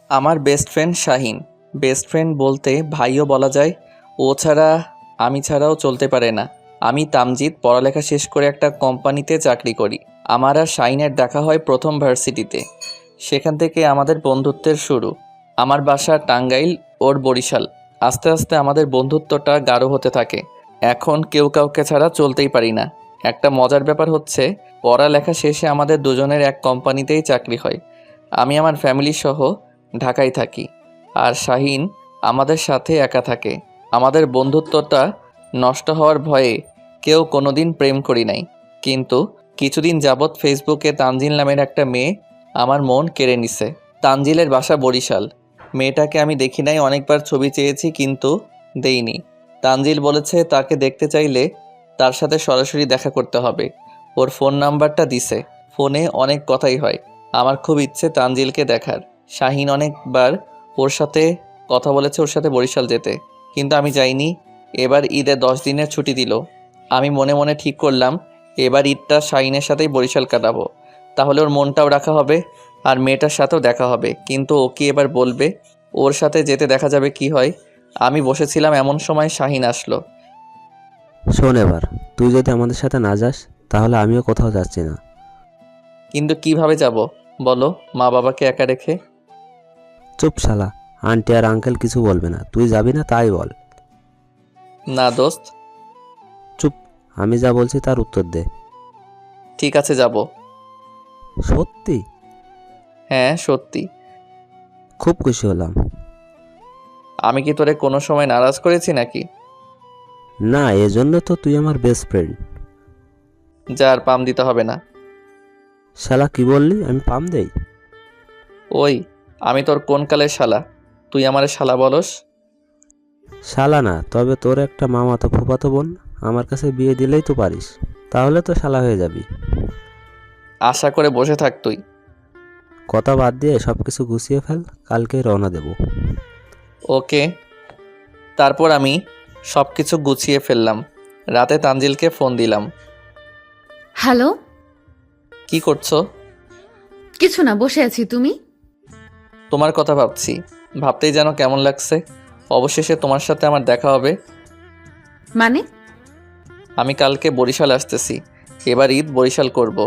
আমার best friend Shahin. Best friend বলতে ভাইও বলা যায়। ও ছাড়া আমি ছাড়াও চলতে পারে না। আমি তামজিৎ, পড়ালেখা শেষ করে একটা কোম্পানিতে চাকরি করি। আমার আর শাহিনের দেখা হয় প্রথম ভার্সিটিতে। সেখান থেকে আমাদের বন্ধুত্বের শুরু। আমার বাসা টাঙ্গাইল, ওর বরিশাল। আস্তে আস্তে আমাদের বন্ধুত্বটা গাঢ় হতে থাকে। এখন কেউ কাউকে ছাড়া চলতেই পারি না। একটা মজার ব্যাপার হচ্ছে, পড়ালেখা শেষে আমাদের দুজনের এক কোম্পানিতেই চাকরি হয়। আমি আমার ফ্যামিলি সহ ঢাকায় থাকি, আর শাহিন আমাদের সাথে একা থাকে। আমাদের বন্ধুত্বটা নষ্ট হওয়ার ভয়ে কেউ কোনোদিন প্রেম করি নাই। কিন্তু কিছুদিন যাবৎ ফেসবুকে তানজিল নামের একটা মেয়ে আমার মন কেড়ে নিছে। তানজিলের বাসা বরিশাল। মেয়েটাকে আমি দেখি নাই, অনেকবার ছবি চেয়েছি কিন্তু দেইনি। তানজিল বলেছে তাকে দেখতে চাইলে তার সাথে সরাসরি দেখা করতে হবে। ওর ফোন নাম্বারটা দিছে। ফোনে অনেক কথাই হয়। আমার খুব ইচ্ছে তানজিলকে দেখার। শাহিন অনেকবার ওর সাথে কথা বলেছে ওর সাথে বরিশাল যেতে, কিন্তু আমি যাইনি। এবার ঈদে 10 দিনের ছুটি দিল। আমি মনে মনে ঠিক করলাম এবার ঈদটা শাহিনের সাথেই বরিশাল কাটাবো। তাহলে ওর মনটাও রাখা হবে আর মেয়েটার সাথেও দেখা হবে। কিন্তু ও কি এবার বলবে? ওর সাথে যেতে দেখা যাবে কি হয়। আমি বসেছিলাম, এমন সময় শাহিন আসলো। শোন, এবার তুই যদি আমাদের সাথে না যাস তাহলে আমিও কোথাও যাচ্ছি না। কিন্তু কিভাবে যাব বলো, মা বাবাকে একা রেখে? চুপ শালা, আন্টি আর আঙ্কেল কিছু বলবে না, তুই যাবি না তাই বল। না দোস্ত। চুপ, আমি যা বলছি তার উত্তর দে। ঠিক আছে, যাব। সত্যি? হ্যাঁ সত্যি। খুব খুশি হলাম। আমি কি তোরে কোনো সময় নারাজ করেছি নাকি? না, এজন্য তো তুই আমার বেস্ট ফ্রেন্ড। যার পাম দিতে হবে না। শালা কি বললি? আমি পাম দেই? ওই, আমি তোর কোন কালের শালা? তুই আমারে শালা বলস? শালা না, তবে তোর একটা মামাতো ফুফাতো বোন আমার কাছে বিয়ে দিলেই তো পারিস, তাহলে তো শালা হয়ে যাবি। আশা করে বসে থাক তুই। কথা বাদ দিয়ে সব কিছু গুছিয়ে ফেল, কালকেই রওনা দেব। ওকে। তারপর আমি সব কিছু গুছিয়ে ফেললাম। রাতে তানজিলকে ফোন দিলাম। হ্যালো। কি করছো? কিছু না, বসে আছি। তুমি? তোমার কথা ভাবছি। ভাবতেই যেন কেমন লাগছে। অবশেষে তোমার সাথে আমার দেখা হবে। মানে? আমি কালকে বরিশাল আসতেছি। এবার ঈদ বরিশাল করব।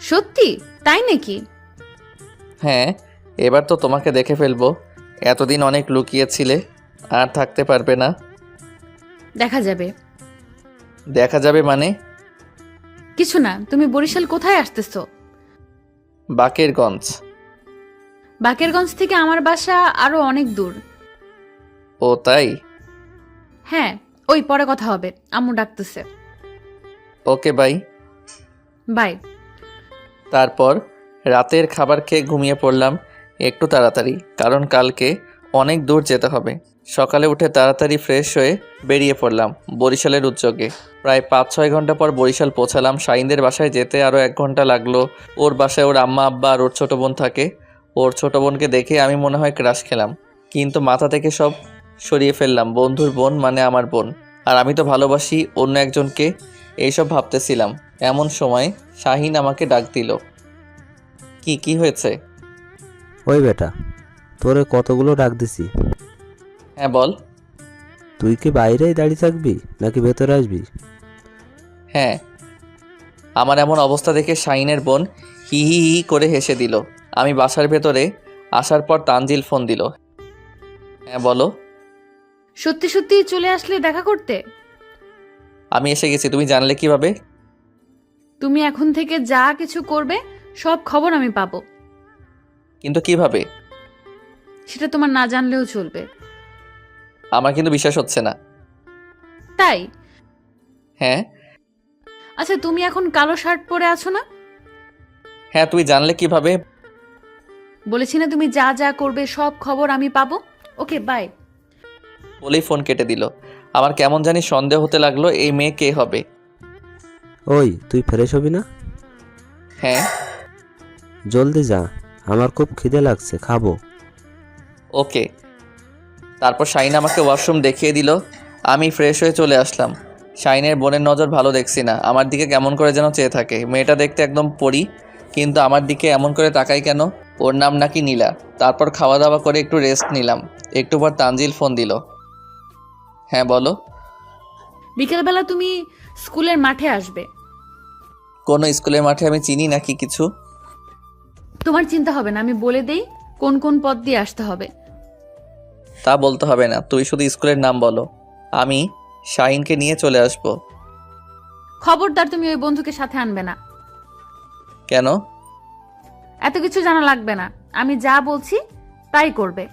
সত্যি? তাই নাকি? হ্যাঁ, এবার তো তোমাকে দেখে ফেলবো। এতদিন অনেক লুকিয়েছিলে, আর থাকতে পারবে না। দেখা যাবে। দেখা যাবে মানে? কিছু না, তুমি বরিশাল কোথায় আসতেছো? বাকেরগঞ্জ। বাকেরগঞ্জ থেকে আমার বাসা আরো অনেক দূর। ও তাই? হ্যাঁ, ওই পরে কথা হবে, আম্মু ডাকতেছে। Okay bye. বাই। তারপর রাতের খাবার খেয়ে ঘুমিয়ে পড়লাম একটু তাড়াতাড়ি, কারণ কালকে অনেক দূর যেতে হবে। সকালে উঠে তাড়াতাড়ি ফ্রেশ হয়ে বেরিয়ে পড়লাম বরিশালের উদ্যোগে। প্রায় 5-6 ঘন্টা পর বরিশাল পৌঁছালাম। শাহিনদের বাসায় যেতে আরও 1 ঘন্টা লাগলো। ওর বাসায় ওর আম্মা আব্বা আর ওর ছোটো বোন থাকে। ওর ছোটো বোনকে দেখে আমি মনে হয় ক্রাশ খেলাম, কিন্তু মাথা থেকে সব সরিয়ে ফেললাম। বন্ধুর বোন মানে আমার বোন, আর আমি তো ভালোবাসি অন্য একজনকে, এইসব ভাবতেছিলাম। এমন সময় শাহিন আমাকে ডাক দিল। কি হয়েছে? ওই বেটা, তোরে কতগুলো ডাক দিছি। হ্যাঁ বল। তুই কি বাইরেই দাঁড়িয়ে থাকবি নাকি ভেতরে আসবি? হ্যাঁ। আমার এমন অবস্থা দেখে শাহিনের বোন হি হি হি করে হেসে দিল। আমি বাসার ভেতরে আসার পর তানজিল ফোন দিল। হ্যাঁ বলো। সত্যি সত্যি চলে আসলে দেখা করতে? আমি এসে গেছি, তুমি জানলে কিভাবে? তুমি এখন থেকে যা কিছু করবে সব খবর আমি পাবো। কিন্তু কিভাবে? সেটা তোমার না জানলেও চলবে। আমার কিন্তু বিশ্বাস হচ্ছে না। তাই? হ্যাঁ। আচ্ছা, তুমি এখন কালো শার্ট পরে আছো না? হ্যাঁ, তুই জানলে কিভাবে? বলেছি না, তুমি যা যা করবে সব খবর আমি পাবো। Okay bye. বলেই ফোন কেটে দিল। আমার কেমন জানি সন্দেহ হতে লাগলো, এই মেয়ে কে হবে। ওই, তুই ফ্রেশ হবি না? হ্যাঁ। জলদি যা, আমার খুব খিদে লাগছে, খাবো। ওকে। তারপর শাহিন আমাকে ওয়াশরুম দেখিয়ে দিল। আমি ফ্রেশ হয়ে চলে আসলাম। শাহিনের বোনের নজর ভালো দেখছি না, আমার দিকে কেমন করে যেন চেয়ে থাকে। মেয়েটা দেখতে একদম পরি, কিন্তু আমার দিকে এমন করে তাকাই কেন? ওর নাম নাকি নীলা। তারপর খাওয়া দাওয়া করে একটু রেস্ট নিলাম। একটু পর তানজিল ফোন দিল। হ্যাঁ বলো। বিকেলবেলা তুমি স্কুলের মাঠে আসবে। কোনো স্কুলের মাঠে আমি চিনি নাকি কিছু? তোমার চিন্তা হবে না, আমি বলে দেই কোন কোন পথ দিয়ে আসতে হবে। তা বলতে হবে না, তুই শুধু স্কুলের নাম বলো, আমি শাহিনকে নিয়ে চলে আসব। খবরদার তুমি ওই বন্ধুকে সাথে আনবে না। কেন? এত কিছু জানা লাগবে না, আমি যা বলছি তাই করবে।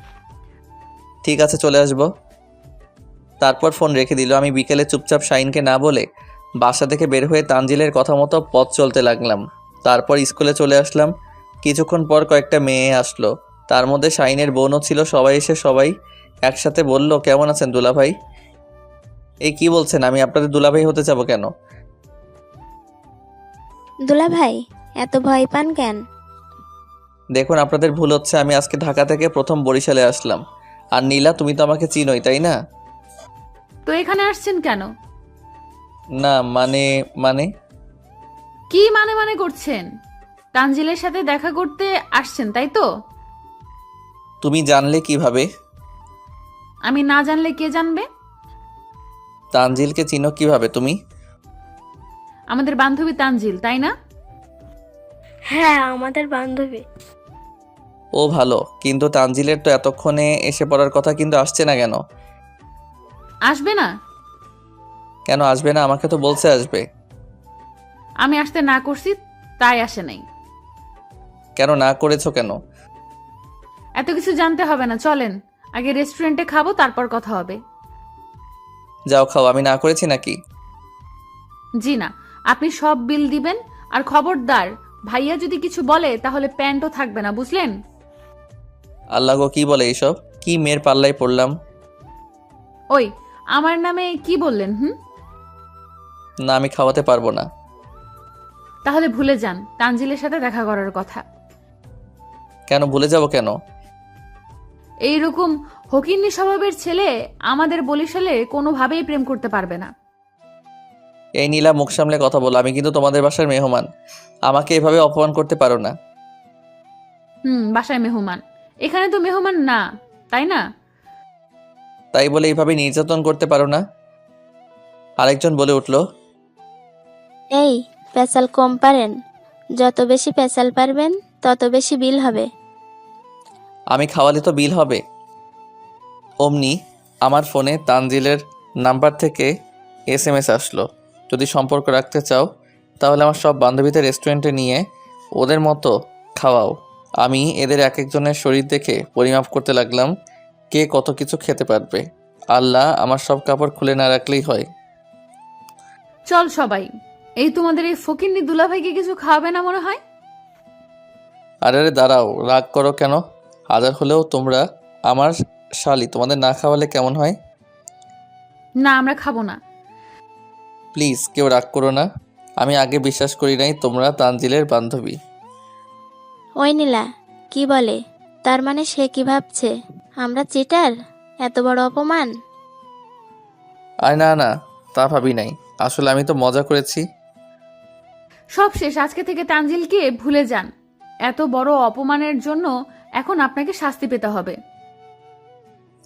ঠিক আছে, চলে আসব। তারপর ফোন রেখে দিল। আমি বিকেলে চুপচাপ শাহিনকে না বলে বাসা থেকে বের হয়ে তানজিলের কথা মতো পথ চলতে লাগলাম। তারপর স্কুলে চলে আসলাম। কিছুক্ষণ পর কয়েকটা মেয়ে আসলো, তার মধ্যে শাহিনের বোনও ছিল। সবাই এসে সবাই একসাথে বলল, কেমন আছেন দুলাভাই? এই কি বলছেন, আমি আপনাদের দুলাভাই হতে যাব কেন? দুলা ভাই, এত ভয় পান কেন? দেখুন, আপনাদের ভুল হচ্ছে। আমি আজকে ঢাকা থেকে প্রথম বরিশালে আসলাম। আর নীলা, তুমি তো আমাকে চিনোই, তাই না? তো এখানে আসছেন কেন? না মানে মানে কি মানে মানে করছেন? তানজিলের সাথে দেখা করতে আসছেন তাই তো? তুমি জানলে কিভাবে? আমি না জানলে কে জানবে? তানজিলকে চিনো কিভাবে তুমি? আমাদের বান্ধবী তানজিল, তাই না? হ্যাঁ, আমাদের বান্ধবী। ও ভালো, কিন্তু তানজিলের তো এতক্ষণে এসে পড়ার কথা, কিন্তু আসছে না কেন? আসবে না? কেন আসবে না? আমাকে তো বলছে আসবে। আমি আসতে না করছি তাই আসে নাই। কেন না করেছো কেন? এত কিছু জানতে হবে না, চলেন আগে রেস্টুরেন্টে খাবো, তারপর কথা হবে। যাও খাও। আমি না করেছি নাকি? জি না, আপনি সব বিল দিবেন। আর খবরদার, ভাইয়া যদি কিছু বলে তাহলে প্যান্টও থাকবে না, বুঝলেন? আল্লাহ গো, কি বলে এইসব? কি মেয়ের পাল্লায় পড়লাম। ওই, আমার নামে কি বললেন? না, আমি খাওয়াতে পারবো না। তাহলে ভুলে যান তানজিলের সাথে দেখা করার কথা। কেন ভুলে যাব কেন? এইরকম হকিন্নি স্বভাবের ছেলে আমাদের বরিশালে কোনোভাবেই প্রেম করতে পারবে না। এই নীলা, মুখ সামলে কথা বলো। আমি কিন্তু তোমাদের বাসার মেহমান। আমাকে এভাবে অপমান করতে পারো না। বাসায় মেহমান? এখানে তো মেহমান না, তাই না? তাই বলে এইভাবে নির্যাতন করতে পারো না। আরেকজন বলে উঠল। এই, পেঁচাল কম পারেন? যত বেশি পেঁচাল পারবেন তত বেশি বিল হবে। আমি খাওয়ালে তো বিল হবে। অমনি আমার ফোনে তানজিলের নাম্বার থেকে SMS আসলো, যদি সম্পর্ক রাখতে চাও তাহলে আমার সব বান্ধবীদের রেস্টুরেন্টে নিয়ে ওদের মতো খাওয়াও। আমি এদের এক একজনের শরীর দেখে পরিমাপ করতে লাগলাম, কে কত কিছু খেতে পারবে। আল্লাহ, আমার সব কাপড় খুলে না রাখলেই হয়। চল সবাই, এই তোমাদের এই ফকিন্নি দুলাভাইকে কিছু খাওয়াবে না মনে হয়? আরে আরে দাঁড়াও, রাগ করো কেন? হাজার হলেও তোমরা আমার শালি, তোমাদের না খাওয়ালে কেমন হয়? না, আমরা খাবো না। প্লিজ কেউ রাগ করো না। আমি আগে বিশ্বাস করি নাই তোমরা তানজিলের বান্ধবী। ওই নীলা, কি বলে? তার মানে সে কি ভাবছে? আমরা চিটার? এত বড় অপমান! আর না না, তা ভাবি নাই। আসলে আমি তো মজা করেছি। সব শেষ, আজকে থেকে তানজিলকে ভুলে যান। এত বড় অপমানের জন্য এখন আপনাকে শাস্তি পেতে হবে।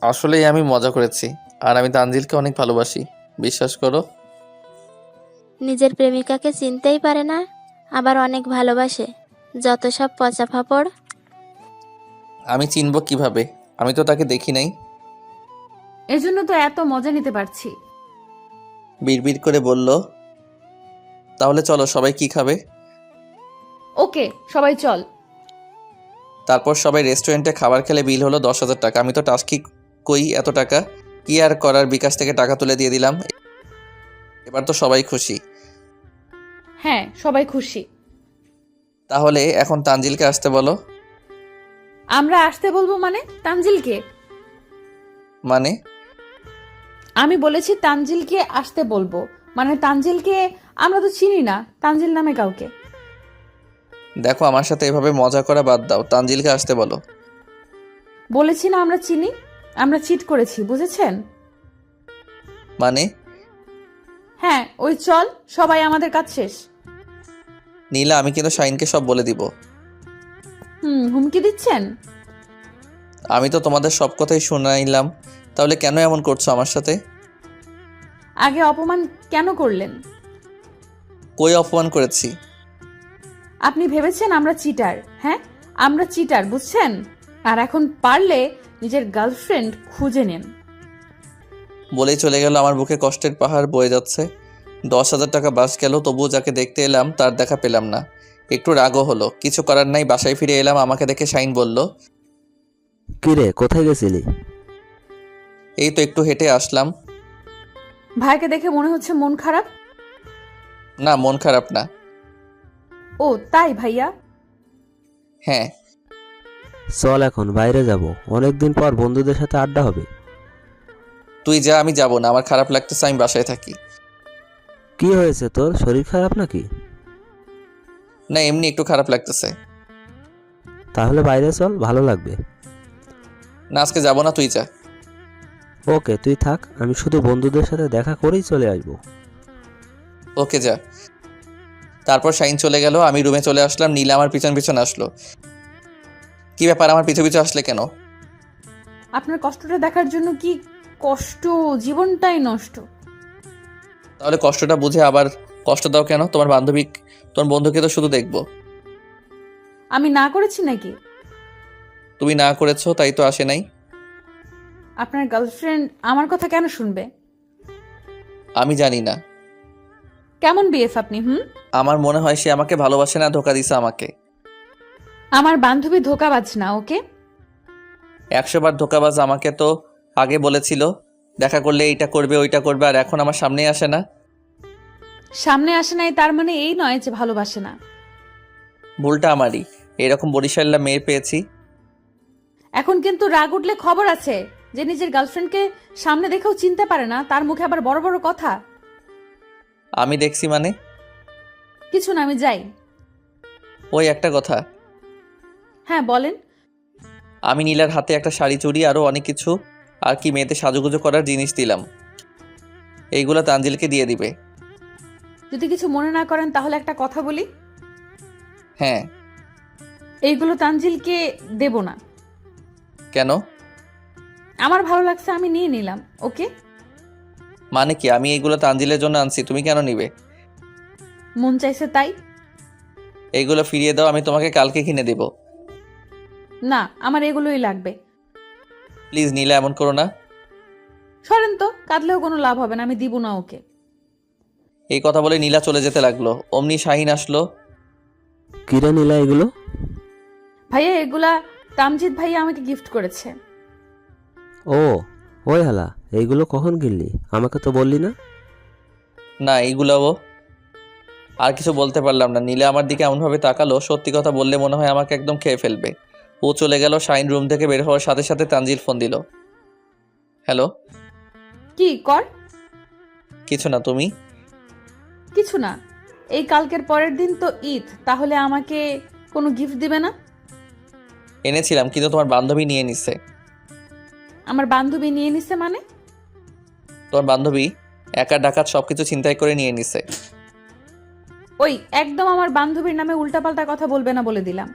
আসলেই আমি মজা করেছি। আর আমি তানজিলকে অনেক ভালোবাসি, বিশ্বাস করো। নিজের প্রেমিকাকে চিনতেই পারে না, আবার অনেক ভালোবাসে। যত সব পচা ফাপড়! আমি চিনব কিভাবে? আমি তো তাকে দেখি নাই। এজন্য তো এত মজা নিতে পারছি। বিড়বিড় করে বলল, তাহলে চলো, সবাই কি খাবে? ওকে, সবাই চল। তারপর সবাই রেস্টুরেন্টে খাবার খেলে বিল হলো 10,000 টাকা। আমি তো টাস্কি কই এত টাকা, কি আর করার, বিকাশ থেকে টাকা তুলে দিয়ে দিলাম। এবার তো সবাই খুশি। হ্যাঁ, সবাই খুশি। তাহলে এখন তানজিলকে আসতে বলো। আমরা আসতে বলবো মানে? তানজিলকে? মানে? আমি বলেছি তানজিলকে আসতে বলবো, মানে তানজিলকে আমরা তো চিনি না, তানজিল নামে কাউকে। দেখো, আমার সাথে এভাবে মজা করা বাদ দাও, তানজিলকে আসতে বলো। বলেছি না আমরা চিনি, আমরা চিট করেছি, বুঝেছেন? মানে? হ্যাঁ, ওই চল, সবাই, আমাদের কাজ শেষ। নীলা, আমি কিন্তু শাইনকে সব বলে দিব। হুমকি দিচ্ছেন? আমি তো তোমাদের সব কথাই শুনাইলাম, তাহলে কেন এমন করছো আমার সাথে? আগে অপমান কেন করলেন? কই অপমান করেছি? আপনি ভেবেছেন আমরা চিটার? হ্যাঁ, আমরা চিটার, বুঝছেন? আর এখন পারলে নিজের গার্লফ্রেন্ড খুঁজে নেন। বলেই চলে গেল। আমার বুকে কষ্টের পাহাড় বয়ে যাচ্ছে। 10,000 টাকা বাস গেল, তবুও যাকে দেখতে এলাম তার দেখা পেলাম না। একটু রাগও হলো, কিছু করার নাই। বাসায় ফিরে এলাম, আমাকে দেখে শাইন বলল, কিরে, কোথায় গেছিলি? এই তো একটু হেঁটে আসলাম। ভাইকে দেখে মনে হচ্ছে মন খারাপ। না, মন খারাপ না। ও তাই ভাইয়া? হ্যাঁ। চল এখন বাইরে যাব, অনেকদিন পর বন্ধুদের সাথে আড্ডা হবে। তুই যা, আমি যাব না, আমার খারাপ লাগতেছে, আমি বাসায় থাকি। কি হয়েছে তোর, শরীর খারাপ নাকি? না, এমনি একটু খারাপ লাগতেছে। তাহলে বাইরে চল, ভালো লাগবে। না, আজকে যাব না, তুই যা। ওকে, তুই থাক, আমি শুধু বন্ধুদের সাথে দেখা করেই চলে আসবো। ওকে, যা। তারপর শাইন চলে গেল, আমি রুমে চলে আসলাম। নীলা আমার পিছন পিছন আসলো। কি ব্যাপার, আমার পিছু পিছু আসলে কেন? আপনার কষ্টটা দেখার জন্য। কি কষ্ট, জীবনটাই নষ্ট। তাহলে কষ্টটা বুঝে আবার কষ্ট দাও কেন? তোমার বন্ধুকে তো শুধু দেখবো। আমি না করেছি নাকি? তুমি না করেছো তাই তো আসে নাই। আপনার গার্লফ্রেন্ড আমার কথা কেন শুনবে? আমি জানি না। কেমন বিএফ আপনি? আমার মনে হয় সে আমাকে ভালোবাসে না, ধোকা দিছে আমাকে। আমার বান্ধবী ধোকাবাজ না, ওকে? 100 বার ধোকাবাজ। আমাকে তো আগে বলেছিল দেখা করলে এইটা করবে ওইটা করবে, আর এখন আমার সামনেই আসে না। সামনে আসে নাই তার মানে এই নয় যে ভালোবাসে না। ভুলটা আমারই, এরকম বরিশাল্লা মেয়ে পেয়েছি। এখন কিন্তু রাগ উঠলে খবর আছে যে নিজের গার্লফ্রেন্ডকে সামনে দেখেও চিনতে পারে না, তার মুখে আবার বড় বড় কথা। আমি দেখছি মানে? কিছু না, আমি যাই। ওই একটা কথা, হ্যাঁ বলেন। আমি নীলার হাতে একটা শাড়ি, চুড়ি, আরও অনেক কিছু আর কি মেয়েতে সাজুগুজু করার জিনিস দিলাম। এইগুলো তানজিলকে দিয়ে দিবে। যদি কিছু মনে না করেন তাহলে একটা কথা বলি। হ্যাঁ। এইগুলো তানজিলকে দেব না। কেন? আমার ভালো লাগছে, আমি নিয়ে নিলাম, ওকে? মানে কি, আমি এইগুলো তানজিলের জন্য আনছি, তুমি কেন নিবে? মন চাইছে তাই। এইগুলো ফিরিয়ে দাও, আমি তোমাকে কালকে কিনে দেব। না, আমার এগুলোই লাগবে। প্লিজ নীলা, এমন করো না। সরেন তো, কাঁদলেও কোনো লাভ হবে না, আমি দিব না ওকে। এই কথা বলে নীলা চলে যেতে লাগলো। অমনি শাহিন আসলো। কিরে নীলা, এগুলো? ভাইয়া এগুলা তামজিৎ ভাইয়া আমাকে গিফট করেছে। ও, ওই হালা, এইগুলো কখন কিনলি, আমাকে তো বললি না। না, এইগুলাও। আর কিছু বলতে পারলাম না। নীলা আমার দিকে এমনভাবে তাকালো, সত্যি কথা বললে মনে হয় আমাকে একদম খেয়ে ফেলবে। ও চলে গেল। শাহিন রুম থেকে বের হওয়ার সাথে সাথে তানজিল ফোন দিল। হ্যালো। কি কর? কিছু না, তুমি? কিছু না। এই কালকের পরের দিন তো ঈদ, তাহলে আমাকে কোনো গিফট দিবে না? এনেছিলাম, কিন্তু তোমার বান্ধবী নিয়ে নিছে। আমার বান্ধবী নিয়ে নিছে মানে? তোমার বান্ধবী একা ডাকাত সবকিছু ছিনতাই করে নিয়ে নিছে। ওই একদম আমার বান্ধবীর নামে উল্টাপাল্টা কথা বলবে না বলে দিলাম।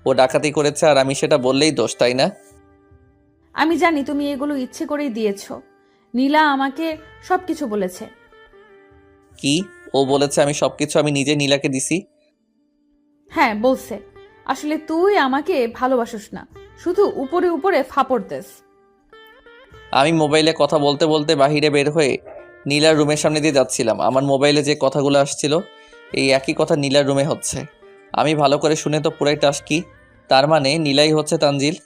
ও ডাকাতি করেছে আর আমি সেটা বললেই দোষ, তাই না? আমি জানি তুমি এগুলো ইচ্ছে করেই দিয়েছো। নীলা আমাকে সবকিছু বলেছে। কি? ও বলেছে আমি নিজে নীলাকে দিছি? হ্যাঁ বলছে। আসলে তুই আমাকে ভালোবাসিস না, শুধু উপরে উপরে ফাপড় দেস। আমি মোবাইলে কথা বলতে বলতে বাহিরে বের হয়ে নীলার রুমের সামনে দিয়ে যাচ্ছিলাম। আমার মোবাইলে যে কথাগুলো আসছিল এই একই কথা নীলার রুমে হচ্ছে। আমি ভালো করে শুনে তো পুরাই টাস্কি। তার মানে নীলাই হচ্ছে তানজিল।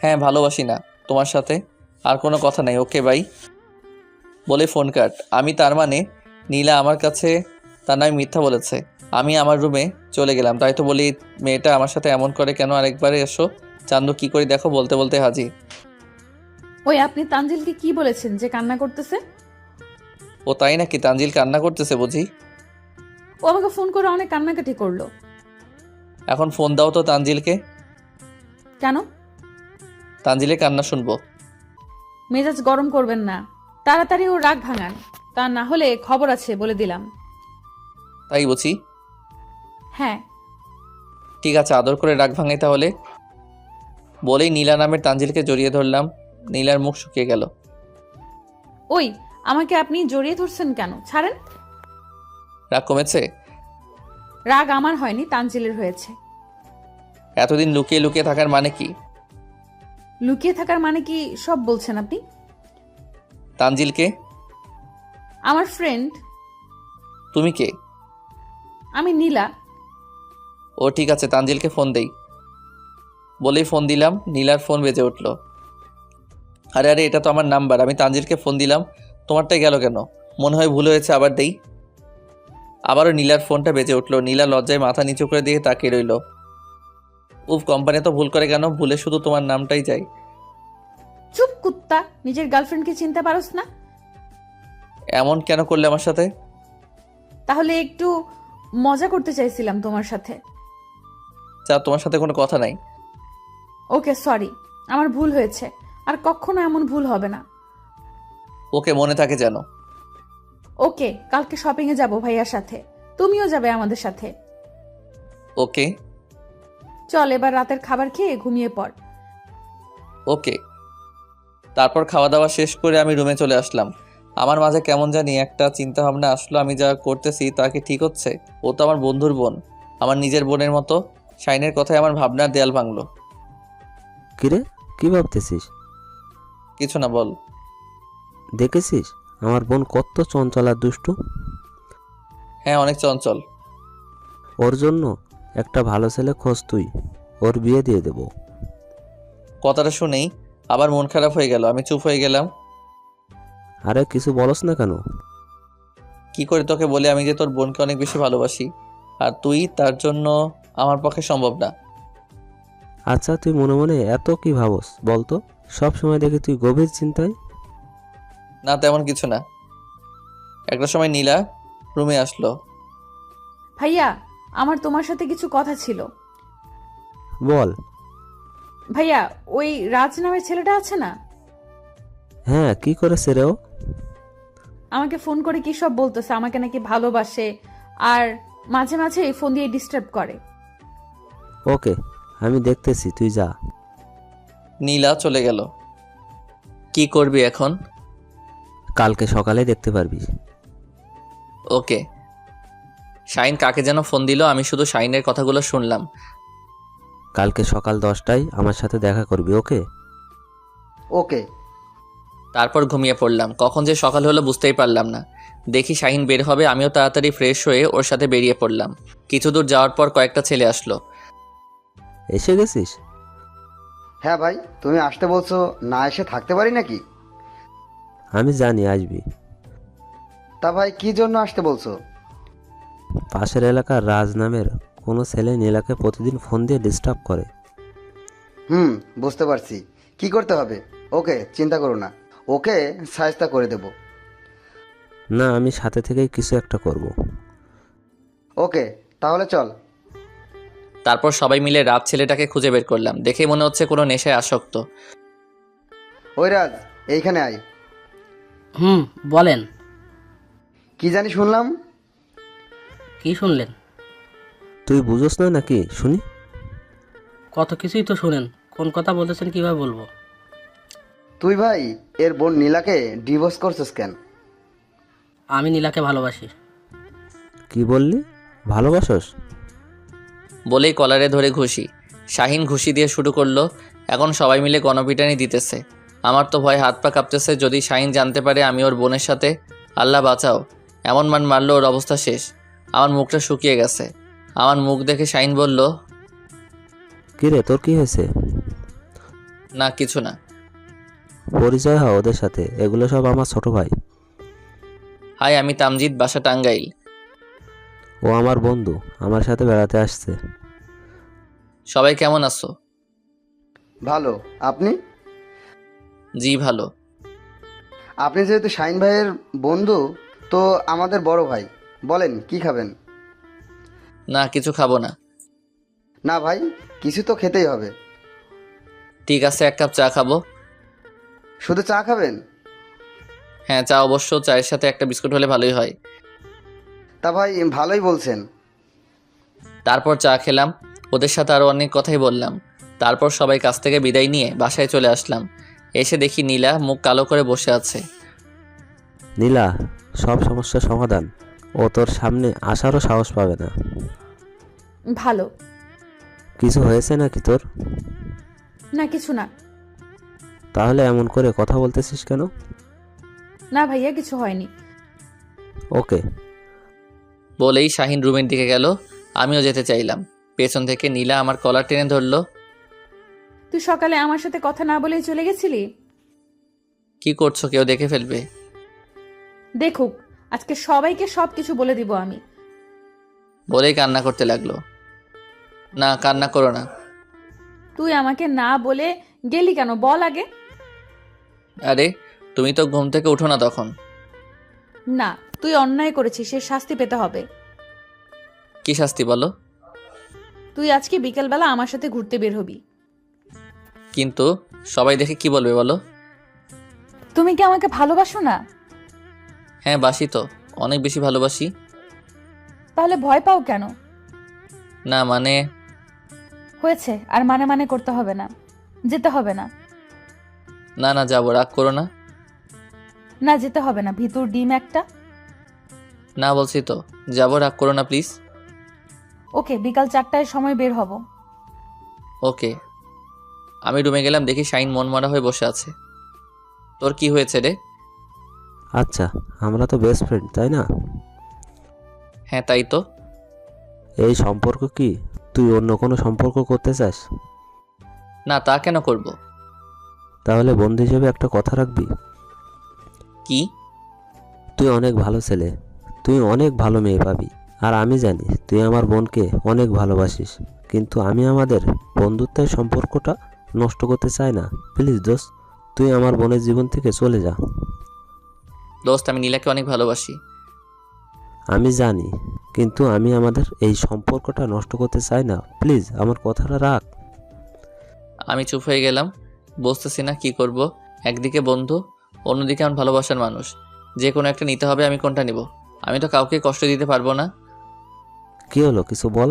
হ্যাঁ, ভালোবাসি না তোমার সাথে আর কোনো কথা নাই, ওকে বাই বলে ফোন কাট। আমি তার মানে নীলা আমার কাছে তার নামে মিথ্যা বলেছে। আমি আমার রুমে চলে গেলাম। তাই তো বলি মেয়েটা আমার সাথে এমন করে কেন? আরেকবারে এসো চান্দু, কি করে দেখো। বলতে বলতে হাজির। ওই আপনি তানজিলকে কি বলেছেন যে কান্না করতেছে? ও তাই নাকি? তানজিল কান্না করতেছে বুঝি? ও আমাকে ফোন করে অনেক কান্নাকাটি করলো। এখন ফোন দাও তো তানজিলকে। কেন? তানজিলে কান্না শুনবো। মেজাজ গরম করবেন না, তাড়াতাড়ি ও রাগ ভাঙান, তা না হলে খবর আছে বলে দিলাম। তাই বুঝি? হ্যাঁ। ঠিক আছে, আদর করে রাগ ভাঙাই তাহলে। বলেই নীলা নামের তানজিলকে জড়িয়ে ধরলাম। নীলার মুখ শুকিয়ে গেল। ওই, আমাকে আপনি জড়িয়ে ধরছেন কেন? ছাড়েন। রাগ কমেছে? রাগ আমার হয়নি, তানজিলের হয়েছে। এতদিন লুকিয়ে লুকিয়ে থাকার মানে কি? লুকিয়ে থাকার মানে কি সব বলছেন আপনি? তানজিলকে? আমার ফ্রেন্ড। তুমি কে? আমি নীলা। ও ঠিক আছে, তানজিলকে ফোন দেই। বলেই ফোন দিলাম। নীলার ফোন বেজে উঠল। আরে আরে, এটা তো আমার নাম্বার। আমি তানজিলকে ফোন দিলাম, তোমারটাই গেল কেন? মনে হয় ভুল হয়েছে, আবার দেই। আবারও নীলার ফোনটা বেজে উঠল। নীলা লজ্জায় মাথা নিচু করে দিয়ে তাকিয়ে রইল। উফ, কোম্পানি তো ভুল করে কেন? ভুলে শুধু তোমার নামটাই যায়। চুপ কুত্তা, নিজের গার্লফ্রেন্ডকে চিনতে পারোস না? এমন কেন করলে আমার সাথে? তাহলে একটু মজা করতে চাইছিলাম তোমার সাথে। যা, তোমার সাথে কোনো কথা নাই। ওকে সরি, আমার ভুল হয়েছে, আর কখনো এমন ভুল হবে না। ওকে, মনে থাকে যেন। ওকে, কালকে শপিং এ যাব ভাইয়ার সাথে, তুমিও যাবে আমাদের সাথে। ওকে। চল এবার রাতের খাবার খেয়ে ঘুমিয়ে পড়। ওকে। তারপর খাওয়া দাওয়া শেষ করে আমি রুমে চলে আসলাম। আমার মাঝে কেমন জানি একটা চিন্তা ভাবনা আসলো, আমি যা করতেছি তা কি ঠিক হচ্ছে? ও তো আমার বন্ধুর বোন, আমার নিজের বোনের মতো। শাইনের কথায় আমার ভাবনার দেয়াল ভাঙলো। কিরে, কি ভাবতেছিস? কিছু না, বল। দেখেছিস আমার বোন কত চঞ্চল আর দুষ্টু? হ্যাঁ, অনেক চঞ্চল। ওর জন্য একটা ভালো ছেলে খোঁজ তুই, ওর বিয়ে দিয়ে দেব। কথাটা শুনেই আবার মন খারাপ হয়ে গেল। আমি চুপ হয়ে গেলাম। আরে কিছু বলস না কেন? কি করে তোকে বলি আমি যে তোর বোনকে অনেক বেশি ভালোবাসি, আর তুই তার জন্য আমার পক্ষে সম্ভব না। আচ্ছা তুই মনে মনে এত কি ভাবস বলতো? সব সময় দেখি তুই গভীর চিন্তায়। না, তেমন কিছু না। একটা সময় নীলা রুমে আসলো। ভাইয়া, আমার তোমার সাথে কিছু কথা ছিল। বল। ভাইয়া, ওই রাজ নামের ছেলেটা আছে না, হ্যাঁ, কি করেছে রে ও? আমাকে ফোন করে কি সব বলতেছে, আমাকে নাকি ভালোবাসে, আর মাঝে মাঝে ফোন দিয়ে ডিস্টার্ব করে। ওকে, আমি দেখতেছি, তুই যা। নীলা চলে গেল। কি করবি এখন? কালকে সকালে দেখতে পারবি। ওকে। শাইন কাকে যেন ফোন দিল, আমি শুধু শাইনের কথাগুলো শুনলাম। কালকে সকাল 10টায় আমার সাথে দেখা করবি, ওকে? ওকে। তারপর ঘুমিয়ে পড়লাম। কখন যে সকাল হলো বুঝতেই পারলাম না। দেখি শাহিন বের হবে, আমিও তাড়াতাড়ি ফ্রেশ হয়ে ওর সাথে বেরিয়ে পড়লাম। কিছু দূর যাওয়ার পর কয়েকটা ছেলে আসলো। এসে গেছিস? হ্যাঁ ভাই, তুমি আসতে বলছো, না এসে থাকতে পারি নাকি? আমি জানি আসবি। তা ভাই কি জন্য আসতে বলছো? পাশের এলাকার রাজ নামের কোনো ছেলে নীলাকে প্রতিদিন ফোন দিয়ে ডিস্টার্ব করে। বুঝতে পারছি। কি করতে হবে? ওকে, চিন্তা করো না, ওকে সাহায্য করে দেব। না, আমি সাথে থেকেই কিছু একটা করব। ওকে, তাহলে চল। তারপর সবাই মিলে রাত ছেলেটাকে খুঁজে বের করলাম। দেখে মনে হচ্ছে কোনো নেশায় আসক্ত। ওই রাজ, এইখানে আয়। বলেন। কি জানি শুনলাম? কি শুনলেন? তুই বুঝোস না নাকি? শুনি। কত কিছুই তো শুনেন, কোন কথা বলতেছেন কিভাবে বলবো? তুই ভাই এর বোন নীলাকে ডিভোর্স করছিস কেন? আমি নীলাকে ভালোবাসি। কি বললি? ভালোবাসস? বলেই কলারে ধরে ঘুষি। শাহিন ঘুষি দিয়ে শুরু করলো। এখন সবাই মিলে গণপিটানি দিতেছে। আমার তো ভয় হাত পা কাঁপতেছে, যদি শাহিন জানতে পারে আমি ওর বোনের সাথে। আল্লাহ বাঁচাও, এমন মান মারলো ওর অবস্থা শেষ। আমার মুখটা শুকিয়ে গেছে। আমার মুখ দেখে শাহিন বলল, কিরে, তোর কি হয়েছে? না কিছু না। পরিচয় হয় ওদের সাথে, এগুলো সব আমার ছোট ভাই। হাই, আমি তামজিদ, বাসা টাঙ্গাইল। ও আমার বন্ধু, আমার সাথে বেড়াতে আসছে। সবাই কেমন আছো? ভালো। আপনি? জি ভালো। আপনি যেহেতু শাহিন ভাইয়ের বন্ধু, তো আমাদের বড় ভাই। বলেন কি খাবেন? না কিছু খাবো না। না ভাই, কিছু তো খেতেই হবে। ঠিক আছে, এক কাপ চা খাবো। শুধু চা খাবেন? হ্যাঁ, চা অবশ্য, চায়ের সাথে একটা বিস্কুট হলে ভালোই হয়। তা ভাই ভালোই বলছেন। তারপর চা খেলাম। ওদের সাথে আরও অনেক কথাই বললাম। তারপর সবাই কাছ থেকে বিদায় নিয়ে বাসায় চলে আসলাম। এসে দেখি নীলা মুখ কালো করে বসে আছে। নীলা, সব সমস্যার সমাধান। ও তোর সামনে আসারও সাহস পাবে না। ভালো। কিছু হয়েছে নাকি তোর? না, কিছু না। তাহলে এমন করে কথা বলতেছিস কেন? না ভাইয়া, কিছু হয়নি। ওকে। বলেই শাহিন রুমের দিকে গেল। আমিও যেতে চাইলাম। পেছন থেকে নীলা আমার কলার টেনে ধরলো। তুই সকালে আমার সাথে কথা না বলেই চলে গেছিলি? কি করছো? কেউ দেখে ফেলবে। দেখুক, আজকে সবাইকে সব কিছু বলে দিব আমি। বলেই কান্না করতে লাগলো। না, কান্না করো না। তুই আমাকে না বলে গেলি কেন বল আগে। আরে তুমি তো ঘুম থেকে উঠো না তখন। না, তুই অন্যায় করেছিস, সে শাস্তি পেতে হবে। কি শাস্তি বলো? তুই আজকে বিকেলবেলা আমার সাথে ঘুরতে বের হবি। কিন্তু সবাই দেখে কি বলবে বলো? তুমি কি আমাকে ভালোবাসো না? হ্যাঁ বাসি তো, অনেক বেশি ভালোবাসি। তাহলে ভয় পাও কেন? না মানে। হয়েছে, আর মানে মানে করতে হবে না, যেতে হবে না। না না, যাবো, রাগ করো না। না, যেতে হবে না, ভিতর ডিম একটা। না বলছি তো, যাবো, রাগ করো না প্লিজ। ওকে, বিকাল 4টায় সময় বের হব। ওকে। আমি রুমে গেলাম, দেখি শাইন মনমরা হয়ে বসে আছে। তোর কি হয়েছে রে? আচ্ছা, আমরা তো বেস্ট ফ্রেন্ড, তাই না? হ্যাঁ তাই তো। এই সম্পর্ক কি তুই অন্য কোনো সম্পর্ক করতে চাস? না, তা কেন করব? তাহলে বন্ধু হিসেবে একটা কথা রাখবি। কি? তুই অনেক ভালো ছেলে, তুই অনেক ভালো মেয়ে পাবি। আর আমি জানি তুই আমার বোনকে অনেক ভালোবাসিস, কিন্তু আমি আমাদের বন্ধুত্বের সম্পর্কটা নষ্ট করতে চাই না। প্লিজ দোস্ত, তুই আমার বোনের জীবন থেকে চলে যা। দোস্ত, আমি নীলাকে অনেক ভালোবাসি। আমি জানি, কিন্তু আমি আমাদের এই সম্পর্কটা নষ্ট করতে চাই না। প্লিজ আমার কথাটা রাখ। আমি চুপ হয়ে গেলাম, বুঝতেছি না কি করব। একদিকে বন্ধু, অন্যদিকে আমার ভালোবাসার মানুষ। যে কোনো একটা নিতে হবে, আমি কোনটা নিব? আমি তো কাউকে কষ্ট দিতে পারবো না। কি হলো, কিছু বল।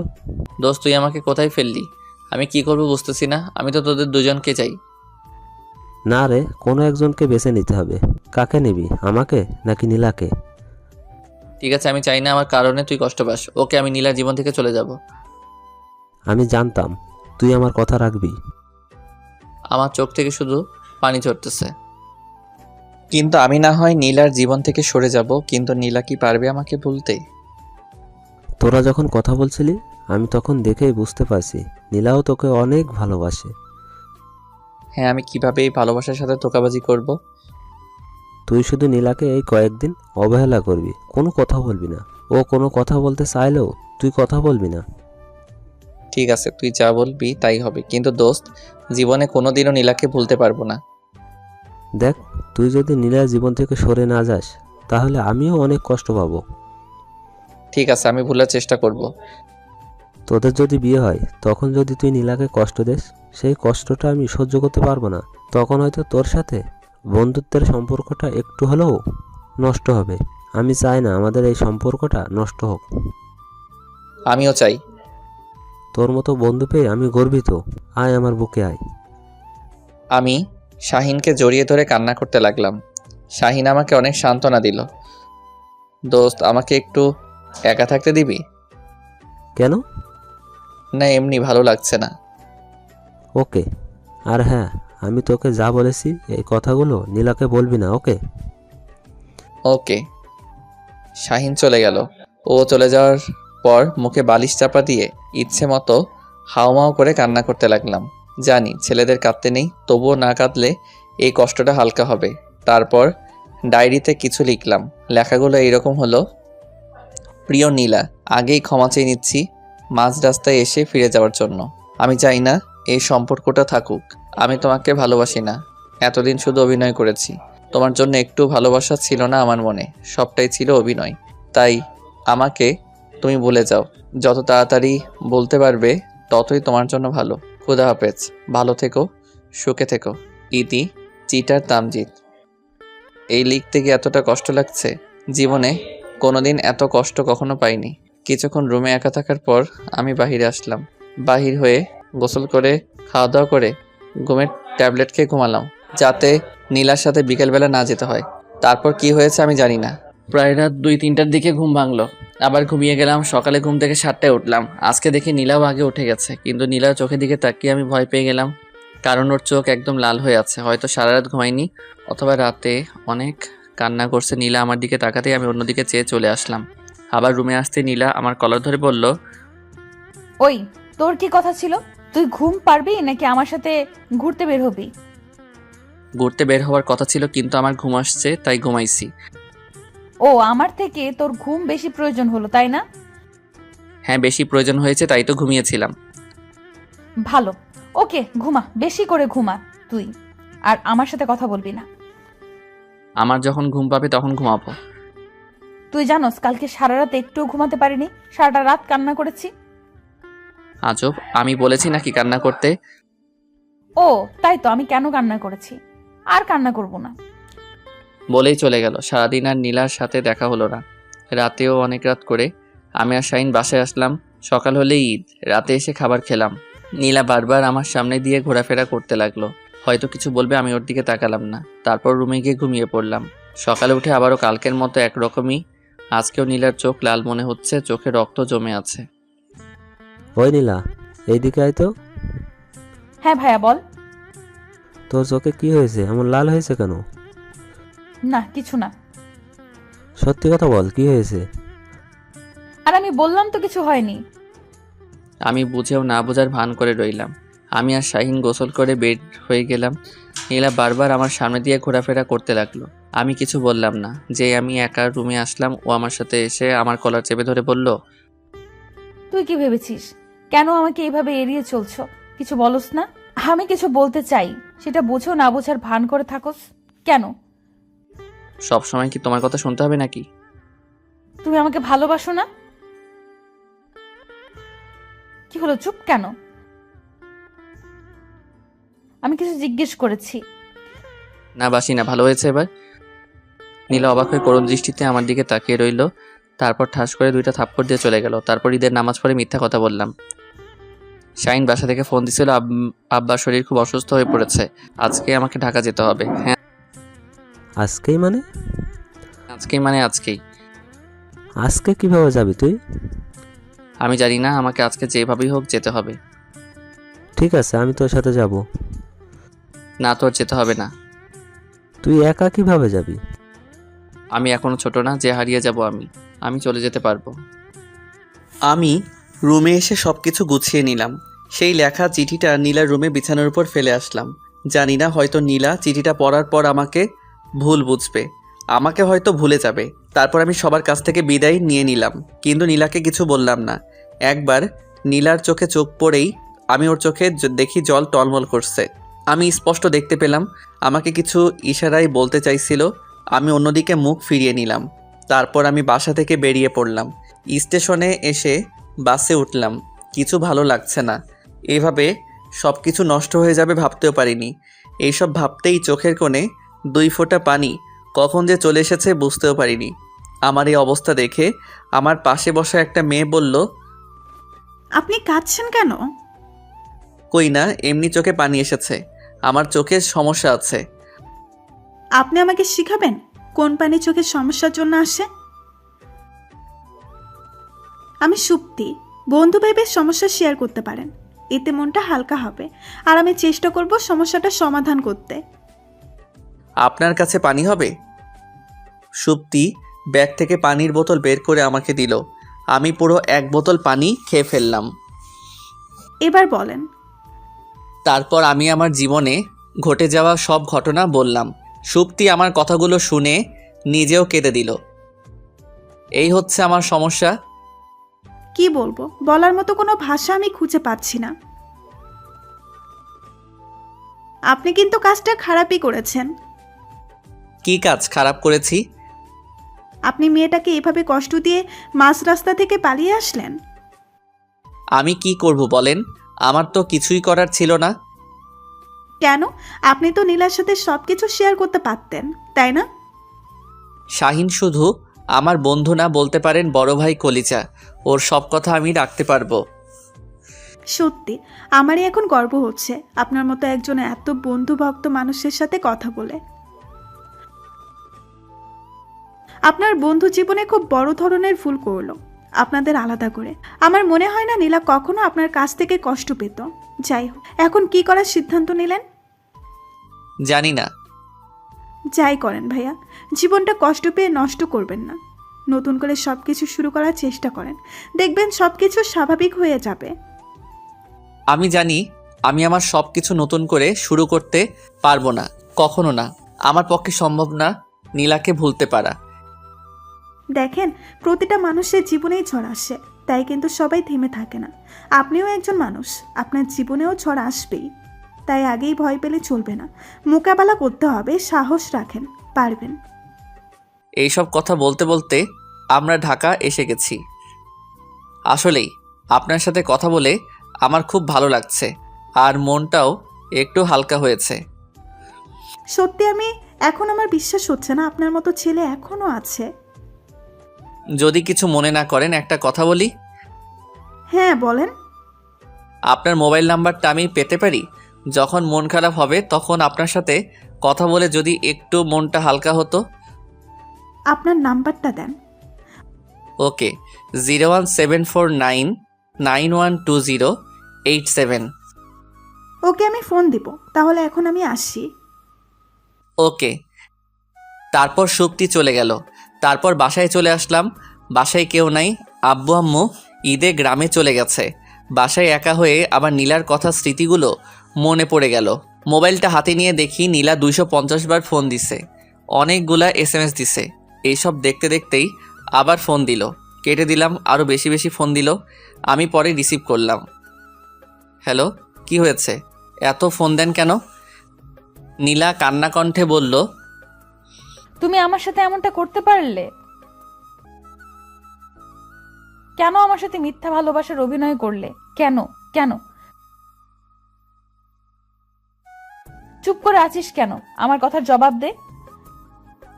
দোস্ত, তুই আমাকে কোথায় ফেললি? আমি কি করব বুঝতেছি না। আমি তো তোদের দুজনকে চাই। না রে, কোনো একজনকে বেছে নিতে হবে। কাকে নিবি, আমাকে নাকি নীলাকে? ঠিক আছে, আমি চাই না আমার কারণে তুই কষ্ট পাস। ওকে, আমি নীলার জীবন থেকে চলে যাব। আমি জানতাম তুই আমার কথা রাখবি। আমার চোখ থেকে শুধু পানি ঝরতেছে। কিন্তু আমি না হয় নীলার জীবন থেকে সরে যাব, কিন্তু নীলা কি পারবে আমাকে ভুলতে? তোরা যখন কথা বলছিলি আমি তখন দেখেই বুঝতে পারছি নীলাও তোকে অনেক ভালোবাসে। হ্যাঁ, আমি কিভাবে এই ভালোবাসার সাথে ধোঁকাবাজি করব? তুই শুধু নীলাকে এই কয়েকদিন অবহেলা করবি, কোনো কথা বলবি না। ও কোনো কথা বলতে চাইলেও তুই কথা বলবি না। ঠিক আছে, তুই যা বলবি তাই হবে, কিন্তু দোস্ত, জীবনে কোনোদিনও নীলাকে ভুলতে পারবো না। দেখ, তুই যদি নীলার জীবন থেকে সরে না যাস তাহলে আমিও অনেক কষ্ট পাবো। ঠিক আছে, আমি ভুলার চেষ্টা করব। তোদের যদি বিয়ে হয় তখন যদি তুই নীলাকে কষ্ট দিস, সেই কষ্টটা আমি সহ্য করতে পারবো না। তখন হয়তো তোর সাথে বন্ধুত্বের সম্পর্কটা একটু হলেও নষ্ট হবে। আমি চাই না আমাদের এই সম্পর্কটা নষ্ট হোক। আমিও চাই। তোর মতো বন্ধু পেয়ে আমি গর্বিত। আয় আমার বুকে আয়। আমি শাহিনকে জড়িয়ে ধরে কান্না করতে লাগলাম। শাহিন আমাকে অনেক সান্ত্বনা দিল। দোস্ত, আমাকে একটু একা থাকতে দিবি? কেন? না, এমনি ভালো লাগছে না। ওকে। আর হ্যাঁ, আমি তোকে যা বলেছি এই কথাগুলো নীলাকে বলবি না, ওকে? ওকে। শাহিন চলে গেল। ও চলে যাওয়ার পর মুখে বালিশ চাপা দিয়ে ইচ্ছে মতো হাওমাও করে কান্না করতে লাগলাম। জানি ছেলেদের কাঁদতে নেই, তবুও না কাঁদলে এই কষ্টটা হালকা হবে। তারপর ডায়েরিতে কিছু লিখলাম। লেখাগুলো এইরকম হলো: প্রিয় নীলা, আগেই ক্ষমা চেয়ে নিচ্ছি মাঝ রাস্তায় এসে ফিরে যাওয়ার জন্য। আমি চাই না এই সম্পর্কটা থাকুক। আমি তোমাকে ভালোবাসি না। এতদিন শুধু অভিনয় করেছি। তোমার জন্য একটু ভালোবাসা ছিল না আমার মনে, সবটাই ছিল অভিনয়। তাই আমাকে তুমি ভুলে যাও। যত তাড়াতাড়ি বলতে পারবে ততই তোমার জন্য ভালো। খুদা হাফেজ, ভালো থেকো, সুখে থেকো। ইতি, চিটার তামজিৎ। এই লিখতে গিয়ে এতটা কষ্ট লাগছে, জীবনে কোনোদিন এত কষ্ট কখনো পাইনি। কিছুক্ষণ রুমে একা থাকার পর আমি বাহিরে আসলাম। বাহির হয়ে গোসল করে খাওয়া দাওয়া করে ঘুমের ট্যাবলেট খেয়ে ঘুমালাম, যাতে নীলার সাথে বিকেলবেলা না যেতে হয়। তারপর কি হয়েছে আমি জানি না। প্রায় রাত 2-3টার দিকে ঘুম ভাঙলো, আবার ঘুমিয়ে গেলাম। সকালে ঘুম থেকে 7টায় উঠলাম। আজকে দেখি নীলাও আগে উঠে গেছে, কিন্তু নীলার চোখের দিকে তাকিয়ে আমি ভয় পেয়ে গেলাম, কারণ ওর চোখ একদম লাল হয়ে আছে। হয়তো সারা রাত ঘুমায়নি, অথবা রাতে অনেক কান্না করছে। নীলা আমার দিকে তাকাতেই আমি অন্যদিকে চেয়ে চলে আসলাম। আবার রুমে আসতে নীলা আমার কলার ধরে বলল, ওই, তোর কি কথা ছিল? তুই ঘুম পারবি নাকি আমার সাথে ঘুরতে বের হবি? ঘুরতে বের হওয়ার কথা ছিল, কিন্তু আমার ঘুম আসছে তাই ঘুমাইছি। ও, আমার থেকে তোর ঘুম বেশি প্রয়োজন হলো, তাই না? হ্যাঁ, বেশি প্রয়োজন হয়েছে তাই তো ঘুমিয়েছিলাম। ভালো, ওকে, ঘুমা, বেশি করে ঘুমা তুই। আর আমার সাথে কথা বলবি না। আমার যখন ঘুম পাবে তখন ঘুমাবো। তুই জানোস কালকে সারা রাত একটুও ঘুমাতে পারিনি, সারাটা রাত কান্না করেছি। আজব, আমি বলেছি নাকি কান্না করতে? ও তাই তো, আমি কেন কান্না করেছি? আর কান্না করব না। বলেই চলে গেল। সারাদিন আর নীলার সাথে দেখা হলো না। রাতেও অনেক রাত করে আমি আর শাহিন বাসায় আসলাম। সকাল হলেই ঈদ। রাতে এসে খাবার খেলাম। নীলা বারবার আমার সামনে দিয়ে ঘোরাফেরা করতে লাগলো, হয়তো কিছু বলবে, আমি ওর দিকে তাকালাম না। তারপর রুমে গিয়ে ঘুমিয়ে পড়লাম। সকালে উঠে আবারও কালকের মতো একরকমই। আজকেও নীলার চোখ লাল মনে হচ্ছে, চোখে রক্ত জমে আছে। ওই নীলা, এইদিকে আয় তো। হ্যাঁ ভাইয়া, বল। তোর চোখে কি হয়েছে, এমন লাল হয়েছে কেন? না, কিছু না। সত্যি কথা বল, কি হয়েছে? আর আমি বললাম তো কিছু হয়নি। আমি বুঝেও না বোঝার ভান করে রইলাম। আমি আর শাহিন গোসল করে বের হয়ে গেলাম। নীলা বারবার আমার সামনে দিয়ে ঘোরাফেরা করতে লাগলো। আমি কিছু বললাম না। যে আমি একা রুমে আসলাম, ও আমার সাথে এসে আমার কলার চেপে ধরে বলল, তুই কি ভেবেছিস কেন আমাকে এইভাবে এড়িয়ে চলছো? কিছু বলস না? আমি কিছু বলতে চাই, সেটা বোঝো না বোঝার ভান করে থাকোস কেন? সব সময় কি তোমার কথা শুনতে হবে নাকি? তুমি আমাকে ভালোবাসো না? কি হলো, চুপ কেন? আমি কিছু জিজ্ঞেস করেছি। না, বাসি না। ভালো হয়েছে এবার? নীলা অবাক হয়ে করুণ দৃষ্টিতে আমার দিকে তাকিয়ে রইল। তারপর ঠাস করে 2টা থাপ্পড় দিয়ে চলে গেল। তারপর ঈদের নামাজ পড়ে মিথ্যা কথা বললাম। শাহিন বাসা থেকে ফোন দিছিল, আব্বার শরীর খুব অসুস্থ হয়ে পড়েছে, আজকে আমাকে ঢাকা যেতে হবে। হ্যাঁ, আজকেই মানে? আজকেই। আজকে কিভাবে যাবি তুই? আমি জানি না, আমাকে আজকে যেভাবেই হোক যেতে হবে। ঠিক আছে, আমি তোর সাথে যাব। না, তোর যেতে হবে না। তুই একা কিভাবে যাবি? আমি এখনো ছোট না যে হারিয়ে যাব। আমি চলে যেতে পারবো। আমি রুমে এসে সব কিছু গুছিয়ে নিলাম। সেই লেখা চিঠিটা নীলার রুমে বিছানার উপর ফেলে আসলাম। জানি না, হয়তো নীলা চিঠিটা পড়ার পর আমাকে ভুল বুঝবে, আমাকে হয়তো ভুলে যাবে। তারপর আমি সবার কাছ থেকে বিদায় নিয়ে নিলাম, কিন্তু নীলাকে কিছু বললাম না। একবার নীলার চোখে চোখ পড়েই আমি ওর চোখে দেখি জল টলমল করছে। আমি স্পষ্ট দেখতে পেলাম আমাকে কিছু ইশারায় বলতে চাইছিল। আমি অন্যদিকে মুখ ফিরিয়ে নিলাম। তারপর আমি বাসা থেকে বেরিয়ে পড়লাম। স্টেশনে এসে বাসে উঠলাম। কিছু ভালো লাগছে না। এভাবে সব কিছু নষ্ট হয়ে যাবে ভাবতেও পারিনি। এইসব ভাবতেই চোখের কোণে 2 ফোঁটা পানি কখন যে চলে এসেছে বুঝতেও পারিনি। আমার এই অবস্থা দেখে আমার পাশে বসা একটা মেয়ে বলল, আপনি কাঁদছেন কেন? কই না, এমনি চোখে পানি এসেছে। আমার চোখের সমস্যা আছে। আপনি আমাকে শিখাবেন কোন পানি চোখের সমস্যার জন্য আসে? আমি সুপ্তি, বন্ধু ভেবে সমস্যা শেয়ার করতে পারেন, এতে মনটা হালকা হবে। আর আমি চেষ্টা করব সমস্যাটা সমাধান করতে। আপনার কাছে পানি হবে? সুপ্তি ব্যাগ থেকে পানির বোতল বের করে আমাকে দিল। আমি পুরো 1 বোতল পানি খেয়ে ফেললাম। এবার বলেন। তারপর আমি আমার জীবনে ঘটে যাওয়া সব ঘটনা বললাম। সুপ্তি আমার কথাগুলো শুনে নিজেও কেঁদে দিল। এই হচ্ছে আমার সমস্যা। কি বলবো, বলার মতো কোনো ভাষা আমি খুঁজে পাচ্ছি না। আপনি কিন্তু কাজটা খারাপই করেছেন। কি কাজ খারাপ করেছি? আপনি মেয়েটাকে এভাবে কষ্ট দিয়ে মাঝ রাস্তা থেকে পালিয়ে আসলেন। আমি কি করব বলেন? আমার তো কিছুই করার ছিল না। কেন? আপনি তো নীলার সাথে সবকিছু শেয়ার করতে পারতেন, তাই না? শাহিন শুধু আমার বন্ধু না, বলতে পারেন বড় ভাই কলিজা। ওর সব কথা আমি রাখতে পারবো। সত্যি আমারই এখন গর্ব হচ্ছে আপনার মতো একজন এত বন্ধুভক্ত মানুষের সাথে কথা বলে। আপনার বন্ধু জীবনে খুব বড় ধরনের ভুল করলো আপনাদের আলাদা করে। আমার মনে হয় না নীলা কখনো আপনার কাছ থেকে কষ্ট পেত। যাই হোক, এখন কি করার সিদ্ধান্ত নিলেন? জানি না। যাই করেন ভাইয়া, জীবনটা কষ্ট পেয়ে নষ্ট করবেন না। নতুন করে সবকিছু শুরু করার চেষ্টা করেন, দেখবেন সবকিছু স্বাভাবিক হয়ে যাবে। আমি জানি আমি আমার সব কিছু নতুন করে শুরু করতে পারবো না, কখনো না। আমার পক্ষে সম্ভব না নীলাকে ভুলতে পারা। দেখেন, প্রতিটা মানুষের জীবনেই ঝড় আসে, তাই কিন্তু সবাই থেমে থাকে না। আপনিও একজন মানুষ, আপনার জীবনেও ঝড় আসবেই। তাই আগেই ভয় পেলে চলবে না, মোকাবেলা করতে হবে। সাহস রাখেন, পারবেন। এইসব কথা বলতে বলতে আমরা ঢাকা এসে গেছি। আসলেই আপনার সাথে কথা বলে আমার খুব ভালো লাগছে, আর মনটাও একটু হালকা হয়েছে। সত্যি আমি এখন আমার বিশ্বাস হচ্ছে না আপনার মতো ছেলে এখনো আছে। যদি কিছু মনে না করেন একটা কথা বলি। হ্যাঁ বলেন। আপনার মোবাইল নাম্বারটা আমি পেতে পারি? যখন মন খারাপ হবে তখন আপনার সাথে কথা বলে যদি একটু মনটা হালকা হতো। আপনার নাম্বারটা দেন। ওকে, 01749912087। ওকে, আমি ফোন দিব। তাহলে এখন আমি আসি। ওকে। তারপর সুপ্তি চলে গেল। তারপর বাসায় চলে আসলাম। বাসায় কেউ নাই, আব্বু আম্মু ঈদে গ্রামে চলে গেছে। বাসায় একা হয়ে আবার নীলার কথা স্মৃতিগুলো মনে পড়ে গেল। মোবাইলটা হাতে নিয়ে দেখি নীলা 250 বার ফোন দিছে, অনেকগুলা SMS দিছে। এইসব দেখতে দেখতেই আবার ফোন দিল, কেটে দিলাম। আরও বেশি বেশি ফোন দিল, আমি পরে রিসিভ করলাম। হ্যালো, কি হয়েছে? এত ফোন দেন কেন? নীলা কান্না কণ্ঠে বলল, তুমি আমার সাথে এমনটা করতে পারলে? কেন আমার সাথে মিথ্যা ভালোবাসার অভিনয় করলে? কেন কেন চুপ করে আছিস কেন? আমার কথার জবাব দে।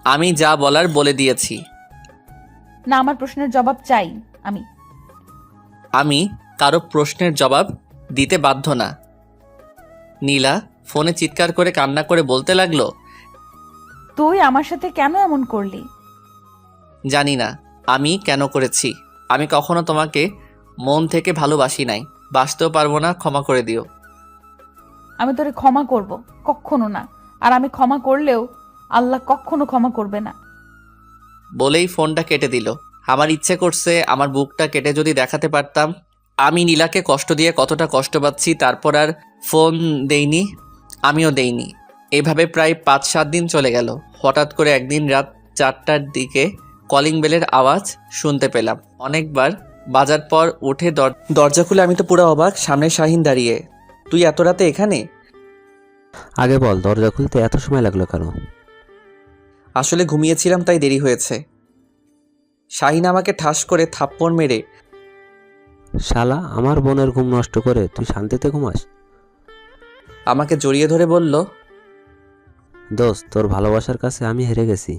আমি যা বলার বলে দিয়েছি। না, আমার প্রশ্নের জবাব চাই আমি। আমি কারো প্রশ্নের জবাব দিতে বাধ্য না। নীলা ফোনে চিৎকার করে কান্না করে বলতে লাগলো, তুই আমার সাথে কেন এমন করলি? জানি না আমি কেন করেছি। আমি কখনো তোমাকে মন থেকে ভালোবাসি নাই, বাসতেও পারবো না, ক্ষমা করে দিও। আমি তোরে ক্ষমা করব? কখনো না। আর আমি ক্ষমা করলেও আল্লাহ কখনো ক্ষমা করবে না। বলেই ফোনটা কেটে দিল। আমার ইচ্ছে করছে আমার বুকটা কেটে যদি দেখাতে পারতাম আমি নীলাকে কষ্ট দিয়ে কতটা কষ্ট পাচ্ছি। তারপর আর ফোন দেইনি, আমিও দেইনি। এভাবে প্রায় 5-7 দিন চলে গেল। হঠাৎ করে একদিন রাত 4টার দিকে কলিং বেলের আওয়াজ শুনতে পেলাম। অনেকবার বাজার পর উঠে দরজা খুলে আমি তো পুরো অবাক, সামনে শাহিন দাঁড়িয়ে। তুই এত রাতে এখানে? আগে বল, দরজা খুলতে এত সময় লাগলো কেন? আসলে ঘুমিয়েছিলাম তাই দেরি হয়েছে। শাহিন আমাকে ঠাস করে থাপ্পড় মেরে, শালা, আমার বোনের ঘুম নষ্ট করে তুই শান্তিতে ঘুমাস? আমাকে জড়িয়ে ধরে বলল, দোস্ত, তোর ভালোবাসার কাছে আমি হেরে গেছি।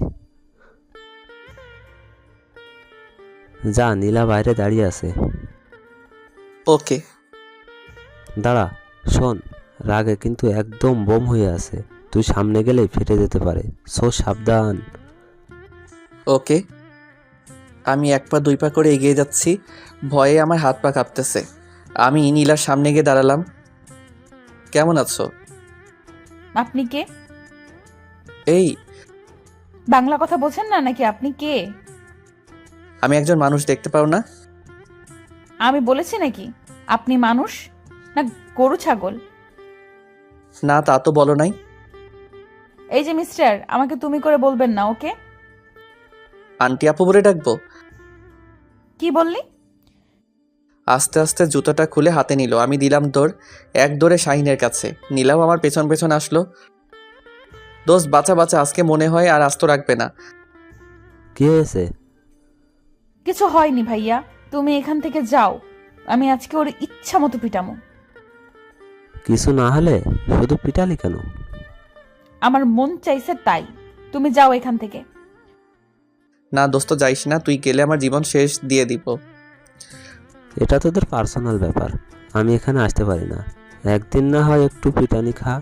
যা, নীলা বাইরে দাঁড়িয়ে আছে। ওকে। দাঁড়া, শোন, রাগে কিন্তু একদম বোম হয়ে আছে। তুই সামনে গেলেই ফেটে যেতে পারে, সো সাবধান। ওকে। আমি 1 পা 2 পা করে এগিয়ে যাচ্ছি, ভয়ে আমার হাত পা কাঁপতেছে। আমি নীলার সামনে গিয়ে দাঁড়ালাম। কেমন আছো? আপনি কে? এই, বাংলা কথা বোঝেন না নাকি? আপনি কে? আমি একজন মানুষ, দেখতে পাও না? আমি বলেছি নাকি আপনি মানুষ না গরু ছাগল? না, তা তো বলো নাই। এই যে মিস্টার, আমাকে তুমি করে বলবেন না, ওকে? আন্টি আপু বলে ডাকবো? কি বললি? আস্তে আস্তে জুতোটা খুলে হাতে নিল। আমি দিলাম দৌড়, এক দৌড়ে শাহিনের কাছে। নীলাও আমার পেছন পেছন আসলো। দোস্ত বাঁচা বাঁচা, আজকে মনে হয় আর আস্ত রাখবে না। কি হয়েছে? কিছু হয়নি ভাইয়া, তুমি এখান থেকে যাও। আমি আজকে ওর ইচ্ছা মতো পিটামো। কিছু না হলে শুধু পিটালি কেন? আমার মন চাইছে তাই। তুমি যাও এখান থেকে। না দোস্ত, যাইস না, তুই গেলে আমার জীবন শেষ দিয়ে দিব। এটা তোদের পার্সোনাল ব্যাপার, আমি এখানে আসতে পারি না। একদিন না হয় একটু পিটানি খা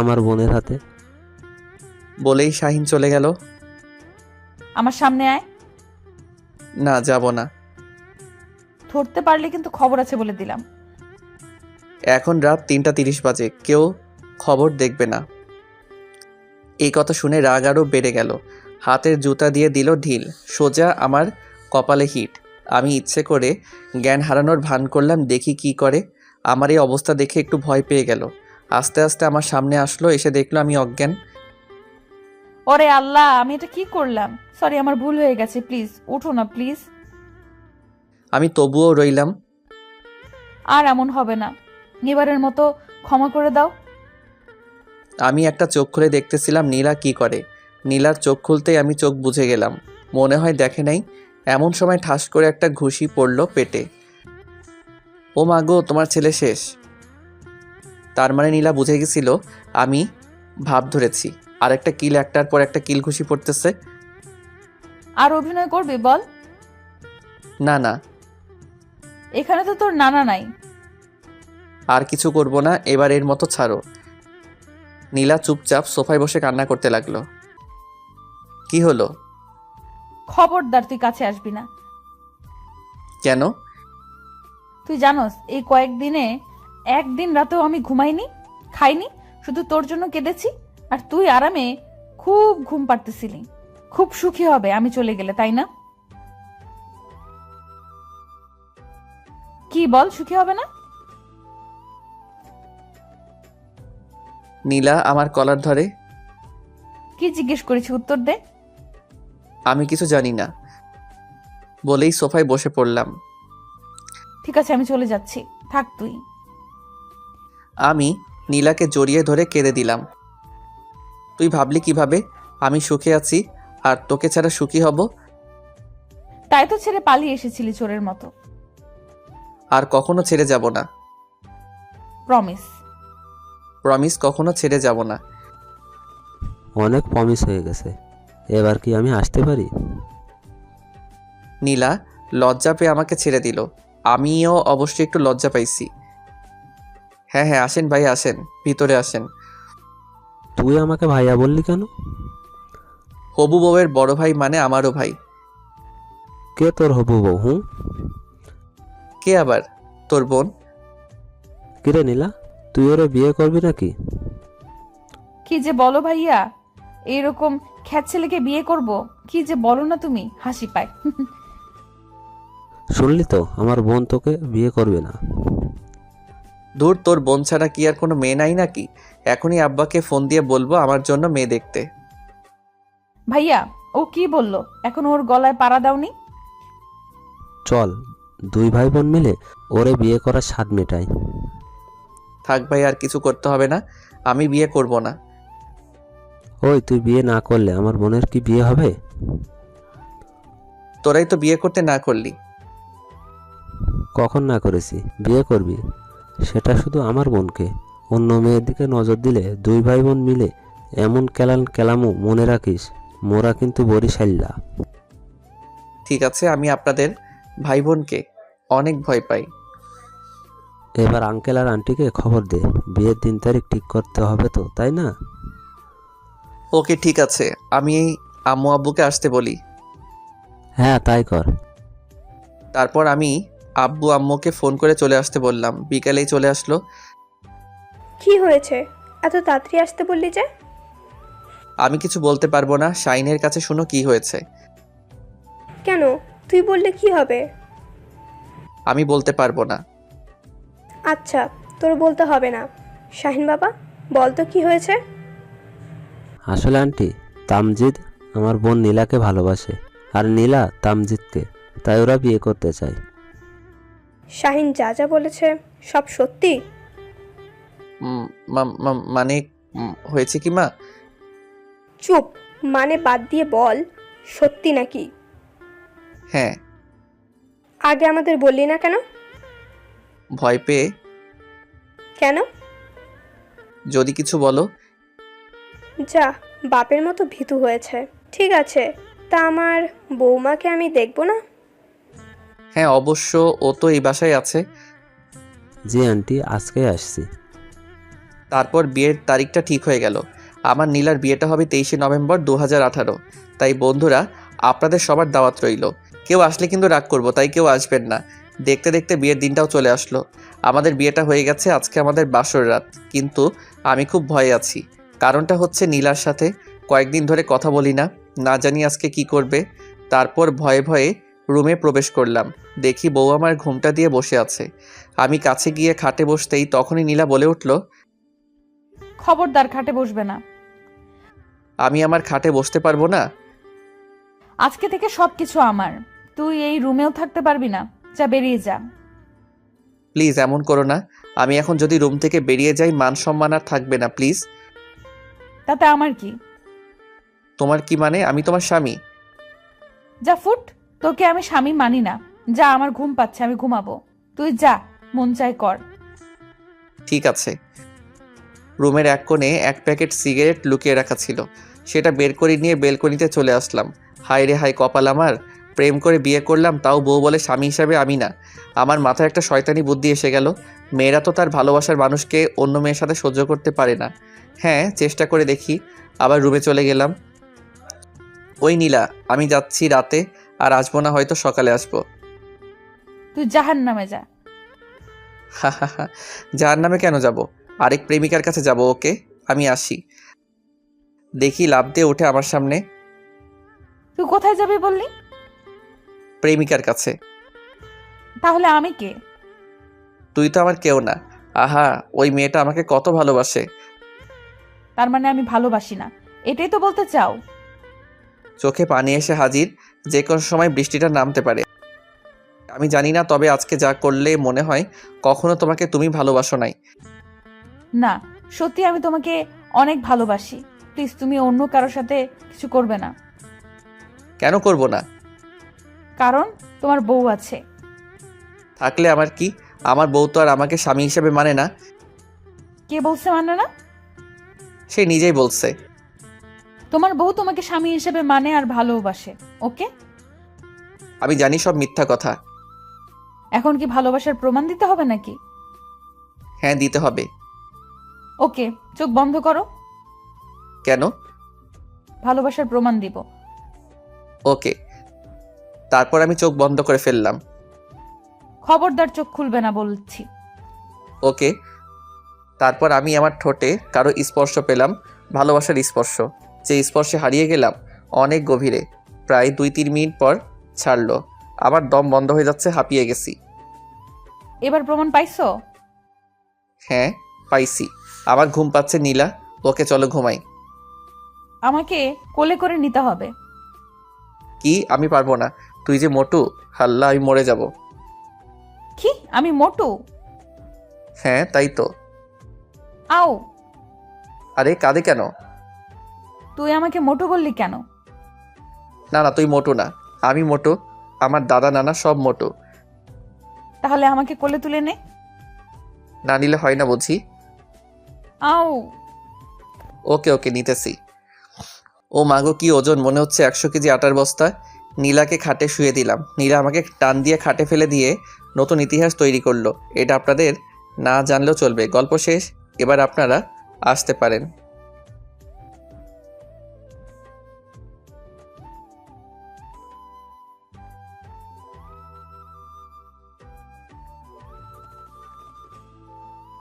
আমার বোনের হাতে। বলেই শাহিন চলে গেল। আমার সামনে আয়। না, যাব না। ধরতে পারলে কিন্তু খবর আছে বলে দিলাম। এখন রাত 3:30 বাজে, কেউ খবর দেখবে না। এই কথা শুনে রাগ আরও বেড়ে গেল। হাতের জুতা দিয়ে দিল ঢিল, সোজা আমার কপালে হিট। আমি ইচ্ছে করে জ্ঞান হারানোর ভান করলাম, দেখি কি করে। আমার এই অবস্থা দেখে একটু ভয় পেয়ে গেল। আস্তে আস্তে আমার সামনে আসলো, এসে দেখলো আমি অজ্ঞান। ওরে আল্লাহ, আমি এটা কি করলাম? সরি, আমার ভুল হয়ে গেছে, প্লিজ উঠো না প্লিজ। আমি তবুও রইলাম। আর এমন হবে না, এবারের মতো ক্ষমা করে দাও। আমি একটা চোখ খুলে দেখতেছিলাম নীলা কি করে। নীলার চোখ খুলতেই আমি চোখ বুজে গেলাম, মনে হয় দেখে নাই। এমন সময় ঠাস করে একটা ঘুষি পড়ল পেটে। ও মা গো, তোমার ছেলে শেষ। তার মানে নীলা বুঝে গেছিল আমি ভাব ধরেছি। আর একটা কিল, একটার পর একটা কিল ঘুষি পড়তেছে। আর অভিনয় করবি বল? না না, এখানে তো তোর নানা নাই। আর কিছু করব না, এবার এর মতো ছাড়ো। নীলা চুপচাপ সোফায় বসে কান্না করতে লাগলো। কি হলো? খবরদার তুই কাছে আসবি না। কেন? তুই জানোস এই কয়েকদিনে একদিন রাতেও আমি ঘুমাইনি, খাইনি, শুধু তোর জন্য কেঁদেছি। আর তুই আরামে খুব ঘুম পাড়তেছিলি। খুব সুখী হবে আমি চলে গেলে, তাই না? কি বল, সুখী হবে না? নীলা আমার কলার ধরে। কি জিজ্ঞেস করেছি, উত্তর দে। আমি কিছু জানি না বলেই সোফায় বসে পড়লাম। ঠিক আছে, আমি চলে যাচ্ছি, থাক তুই। আমি নীলাকে জড়িয়ে ধরে কেঁদে দিলাম। তুই ভাবলি কিভাবে আমি সুখে আছি আর তোকে ছাড়া সুখী হব? তাই তো ছেড়ে পালিয়ে এসেছিলি চোরের মতো। আর কখনো ছেড়ে যাব না। প্রমিস। প্রমিস, কখনো ছেড়ে যাব না। অনেক প্রমিস হয়ে গেছে, এবার কি আমি আসতে পারি? নীলা লজ্জা পেয়ে আমাকে ছেড়ে দিল। আমিও অবশ্যই একটু লজ্জা পাইছি। হ্যাঁ হ্যাঁ, আসেন ভাই, আসেন, ভিতরে আসেন। তুই আমাকে ভাইয়া বললি কেন? হবু বউয়ের বড় ভাই মানে আমারও ভাই। কে তোর হবু বউ? হুঁ? কে আবার? তোর বোন। কিরে নীলা, তুই ওরে বিয়ে করবি নাকি? কি যে বলো ভাইয়া, এইরকম খ্যাত ছেলেকে বিয়ে করব? কি যে বলো না তুমি, হাসি পায়। শুনলি তো, আমার বোন তোকে বিয়ে করবে না। দূর, তোর বোন ছাড়া কি আর কোনো মেয়ে নাই নাকি? এখনই আব্বাকে ফোন দিয়ে বলবো আমার জন্য মেয়ে দেখতে। ভাইয়া, ও কি বললো? এখন ওর গলায় পাড়া দাওনি? চল, দুই ভাই বোন মিলে ওরে বিয়ে করার স্বাদ মেটাই। থাক ভাই, আর কিছু করতে হবে না, আমি বিয়ে করব না। ওই, তুই বিয়ে না করলে আমার বোনের কি বিয়ে হবে? তোরাই তো বিয়ে করতে না করলি। কখন না করেছি? বিয়ে করবি, সেটা শুধু আমার বোনকে। অন্য মেয়ের দিকে নজর দিলে দুই ভাই বোন মিলে এমন কেলামু, মনে রাখিস, মোরা কিন্তু বরিশাল্লা। ঠিক আছে, আমি আপনাদের ভাই বোনকে অনেক ভয় পাই। এবার আঙ্কেল আর আন্টিকে খবর দে, বিয়ের দিন তারিখ ঠিক করতে হবে তো, তাই না? ওকে ঠিক আছে, আমি আম্মু আব্বুকে আসতে বলি। হ্যাঁ, তাই কর। তারপর আমি আব্বু আম্মুকে ফোন করে চলে আসতে বললাম। বিকালেই চলে আসলো। কি হয়েছে, এত তাড়াতাড়ি আসতে বললি যে? আমি কিছু বলতে পারবো না, শাইনের কাছে শুনো কি হয়েছে। কেন, তুই বললে কি হবে? আমি বলতে পারবো না। আচ্ছা, তোর বলতে হবে না। শাহিন বাবা, বল তো কি হয়েছে? আসলে আন্টি, তামজিদ আমার বোন নীলাকে ভালোবাসে, আর নীলা তামজিদকে, তাই ওরা বিয়ে করতে চায়। শাহিন যা যা বলেছে সব সত্যি? মানে হয়েছে কি মা? চুপ, মানে বাদ দিয়ে বল, সত্যি নাকি? হ্যাঁ। আগে আমাদের বললি না কেন? ভয় পেয়ে। কেন? যদি কিছু বলো। যা, বাপের মতো ভীতু হয়েছে। ঠিক আছে, তা আমার বৌমাকে আমি দেখব না? হ্যাঁ অবশ্য, ও তো এই বাসায় আছে। জি আন্টি, আজকেই আসছি। তারপর বিয়ের তারিখটা ঠিক হয়ে গেল। আমার নীলার বিয়েটা হবে 23শে নভেম্বর 2018। তাই বন্ধুরা, আপনাদের সবার দাওয়াত রইল। কেউ আসলে কিন্তু রাগ করবো, তাই কেউ আসবেন না। দেখতে দেখতে বিয়ের দিনটাও চলে আসলো। আমাদের বিয়েটা হয়ে গেছে, আজকে আমাদের বাসর রাত। কিন্তু আমি খুব ভয়ে আছি। কারণটা হচ্ছে নীলার সাথে কয়েকদিন ধরে কথা বলি না, না জানি আজকে কি করবে। তারপর ভয়ে ভয়ে রুমে প্রবেশ করলাম। দেখি বউ আমার ঘুমটা দিয়ে বসে আছে। আমি কাছে গিয়ে খাটে বসতেই তখনই নীলা বলে উঠল, খবরদার খাটে বসবে না। আমি আমার খাটে বসতে পারবো না? আজকে থেকে সবকিছু আমার। তুই এই রুমেও থাকতে পারবি না। যা, বেরিয়ে যা। প্লিজ এমন করো না। আমি এখন যদি রুম থেকে বেরিয়ে যাই, মান সম্মান আর থাকবে না। প্লিজ। তাতে আমার কি? তোমার কি মানে? আমি তোমার স্বামী। যা ফুট। তোকে আমি স্বামী মানি না। যা, আমার ঘুম পাচ্ছে, আমি ঘুমাবো। তুই যা, মন চাই কর। ঠিক আছে। রুমের এক কোণে এক প্যাকেট সিগারেট লুকিয়ে রাখা ছিল, সেটা বের করে নিয়ে বেলকনিতে চলে আসলাম। হায় রে হায় কপাল আমার, প্রেম করে বিয়ে করলাম, তাও বউ বলে স্বামী হিসাবে আমি না। আমার মাথায় একটা শয়তানি বুদ্ধি এসে গেল। মেয়েরা তো তার ভালোবাসার মানুষকে অন্য মেয়ের সাথে সহ্য করতে পারে না। হ্যাঁ, চেষ্টা করে দেখি। আবার রুমে চলে গেলাম। ওই নীলা, আমি যাচ্ছি রাতে, আর আসবো না, হয়তো সকালে আসবো। তুই জাহান্নামে যা। হা হা হা, যার নামে কেন যাব? আরেক প্রেমিকার কাছে যাব। ওকে, আমি আসি। দেখি লাফ দিয়ে ওঠে আমার সামনে। তুই কোথায় যাবি বললি? প্রেমিকার কাছে। তাহলে আমি কে? তুই তো আমার কেউ না। আহা, ওই মেয়েটা আমাকে কত ভালোবাসে। তার মানে আমি ভালোবাসি না, এটাই তো বলতে চাও? চোখে পানি এসে হাজির। যে কোনো সময় বৃষ্টিটা নামতে পারে। আমি জানি না, তবে আজকে যা করলে মনে হয় কখনো তোমাকে তুমি ভালোবাসো নাই। না, সত্যি আমি তোমাকে অনেক ভালোবাসি। প্লিজ, তুমি অন্য কারোর সাথে কিছু করবে না। কেন করব না? কারণ তোমার বউ আছে। থাকলে আমার কি? আমার বউ তো আর আমাকে স্বামী হিসেবে মানে না। কে বলছে মানে না? সে নিজেই বলছে। তোমার বউ তোমাকে স্বামী হিসেবে মানে আর ভালোবাসে। ওকে? আমি জানি সব মিথ্যা কথা। এখন কি ভালোবাসার প্রমাণ দিতে হবে নাকি? হ্যাঁ, দিতে হবে। ওকে, চোখ বন্ধ করো। কেন? ভালোবাসার প্রমাণ দিব। ওকে। তারপর আমি চোখ বন্ধ করে ফেললাম। খবরদার চোখ খুলবে না বলছি। ওকে। তারপর আমি আমার ঠোঁটে কারো স্পর্শ পেলাম, ভালোবাসার স্পর্শ, যে স্পর্শে হারিয়ে গেলাম অনেক গভীরে। প্রায় 2-3 মিনিট পর ছাড়লো। আমার দম বন্ধ হয়ে যাচ্ছে, হাঁপিয়ে গেছি। এবার প্রমাণ পাইছো? হ্যাঁ, পাইছি। আমার ঘুম পাচ্ছে নীলা। ওকে, চলো ঘুমাই। আমাকে কোলে করে নিতে হবে। কি? আমি পারবো না। তুই যে মোটু, হাল্লা, আমি মরে যাব। কি? আমি মোটু? হ্যাঁ, তাই তো। আও! আরে কাঁদে কেন? তুই আমাকে মোটু বললি কেন? না না, তুই মোটু না, আমি মোটু। আমার দাদা নানা সব মোটু। তাহলে আমাকে কোলে তুলে নে। না নিলে হয় না বুঝি? আও! ওকে ওকে, নিতেছি। ও মাগো, কি ওজন! মনে হচ্ছে 100 কেজি আটার বস্তা। নীলাকে খাটে শুয়ে দিলাম। নীলা আমাকে টান দিয়ে খাটে ফেলে দিয়ে নতুন ইতিহাস তৈরি করলো। এটা আপনাদের না জানলেও চলবে। গল্প শেষ। এবার আপনারা আসতে পারেন।